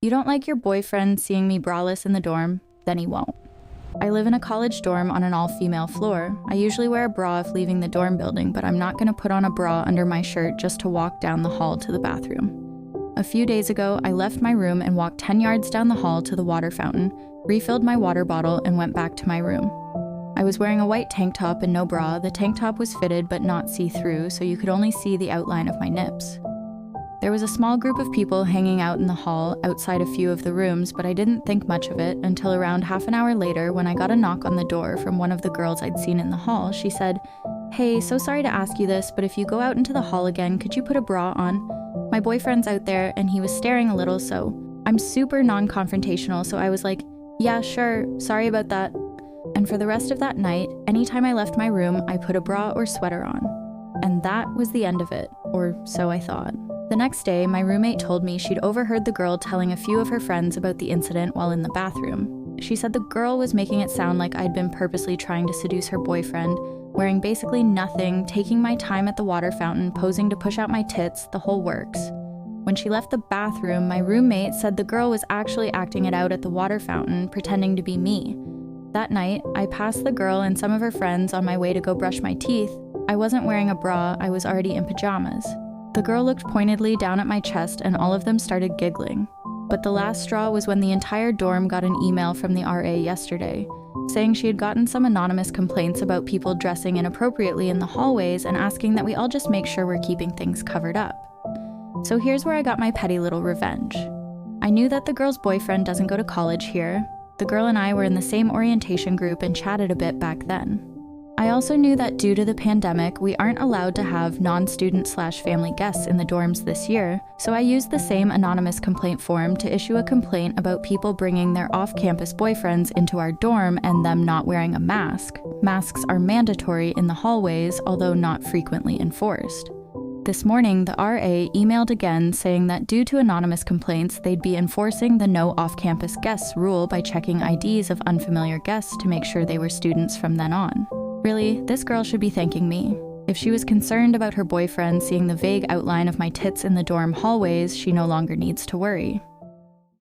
You don't like your boyfriend seeing me braless in the dorm? Then he won't. I live in a college dorm on an all-female floor. I usually wear a bra if leaving the dorm building, but I'm not going to put on a bra under my shirt just to walk down the hall to the bathroom. A few days ago, I left my room and walked 10 yards down the hall to the water fountain, refilled my water bottle, and went back to my room. I was wearing a white tank top and no bra. The tank top was fitted but not see-through, so you could only see the outline of my nips. There was a small group of people hanging out in the hall outside a few of the rooms, but I didn't think much of it until around half an hour later when I got a knock on the door from one of the girls I'd seen in the hall. She said, "Hey, so sorry to ask you this, but if you go out into the hall again, could you put a bra on? My boyfriend's out there and he was staring a little, so I'm super non-confrontational, so I was like, yeah, sure, sorry about that." And for the rest of that night, anytime I left my room, I put a bra or sweater on. And that was the end of it, or so I thought. The next day, my roommate told me she'd overheard the girl telling a few of her friends about the incident while in the bathroom. She said the girl was making it sound like I'd been purposely trying to seduce her boyfriend, wearing basically nothing, taking my time at the water fountain, posing to push out my tits, the whole works. When she left the bathroom, my roommate said the girl was actually acting it out at the water fountain, pretending to be me. That night, I passed the girl and some of her friends on my way to go brush my teeth. I wasn't wearing a bra, I was already in pajamas. The girl looked pointedly down at my chest and all of them started giggling. But the last straw was when the entire dorm got an email from the RA yesterday, saying she had gotten some anonymous complaints about people dressing inappropriately in the hallways and asking that we all just make sure we're keeping things covered up. So here's where I got my petty little revenge. I knew that the girl's boyfriend doesn't go to college here. The girl and I were in the same orientation group and chatted a bit back then. I also knew that due to the pandemic, we aren't allowed to have non-student/family guests in the dorms this year, so I used the same anonymous complaint form to issue a complaint about people bringing their off-campus boyfriends into our dorm and them not wearing a mask. Masks are mandatory in the hallways, although not frequently enforced. This morning, the RA emailed again saying that due to anonymous complaints, they'd be enforcing the no off-campus guests rule by checking IDs of unfamiliar guests to make sure they were students from then on. Really, this girl should be thanking me. If she was concerned about her boyfriend seeing the vague outline of my tits in the dorm hallways, she no longer needs to worry.